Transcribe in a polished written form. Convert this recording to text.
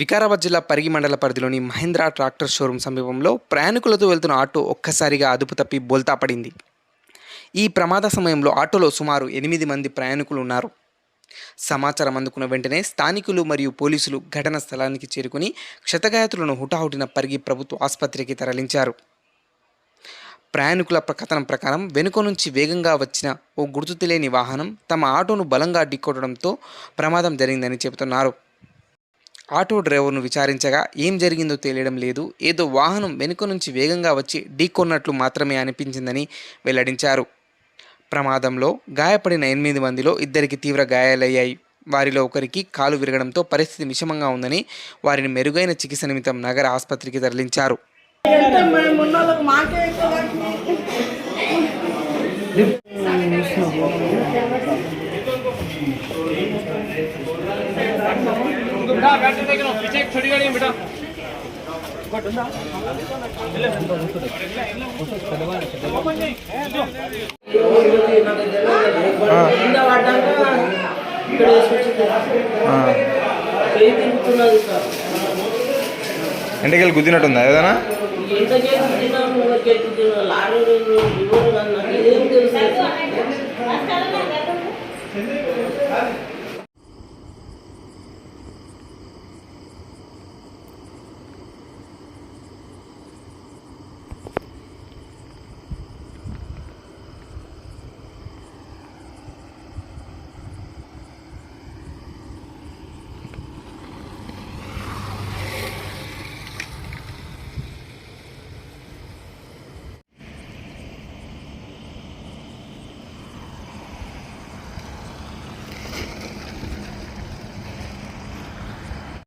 వికారాబాద్ జిల్లా పరిగి మండల పరిధిలోని మహీంద్రా ట్రాక్టర్ షోరూం సమీపంలో ప్రయాణికులతో వెళ్తున్న ఆటో ఒక్కసారిగా అదుపు తప్పి బోల్తా పడింది. ఈ ప్రమాద సమయంలో ఆటోలో సుమారు 8 మంది ప్రయాణికులు ఉన్నారు. సమాచారం అందుకున్న వెంటనే స్థానికులు మరియు పోలీసులు ఘటన స్థలానికి చేరుకుని క్షతగాత్రులను హుటాహుటిన పరిగి ప్రభుత్వ ఆసుపత్రికి తరలించారు. ప్రయాణికుల కథనం ప్రకారం వెనుక నుంచి వేగంగా వచ్చిన ఓ గుర్తు తెలియని వాహనం తమ ఆటోను బలంగా ఢీకొట్టడంతో ప్రమాదం జరిగిందని చెబుతున్నారు. ఆటో డ్రైవర్ను విచారించగా ఏం జరిగిందో తెలియడం లేదు, ఏదో వాహనం వెనుక నుంచి వేగంగా వచ్చి ఢీకొన్నట్లు మాత్రమే అనిపించిందని వెల్లడించారు. ప్రమాదంలో గాయపడిన 8 మందిలో 2కి తీవ్ర గాయాలయ్యాయి. వారిలో ఒకరికి కాలు విరగడంతో పరిస్థితి విషమంగా ఉందని వారిని మెరుగైన చికిత్స నిమిత్తం నగర ఆసుపత్రికి తరలించారు. छोटी गाड़ी बेटा ఎంటకెళ్ళి గుద్దినట్టుందా ఏదైనా? ఎంత చేసి తిన్నాము, లారీ ఏం తెలుసు.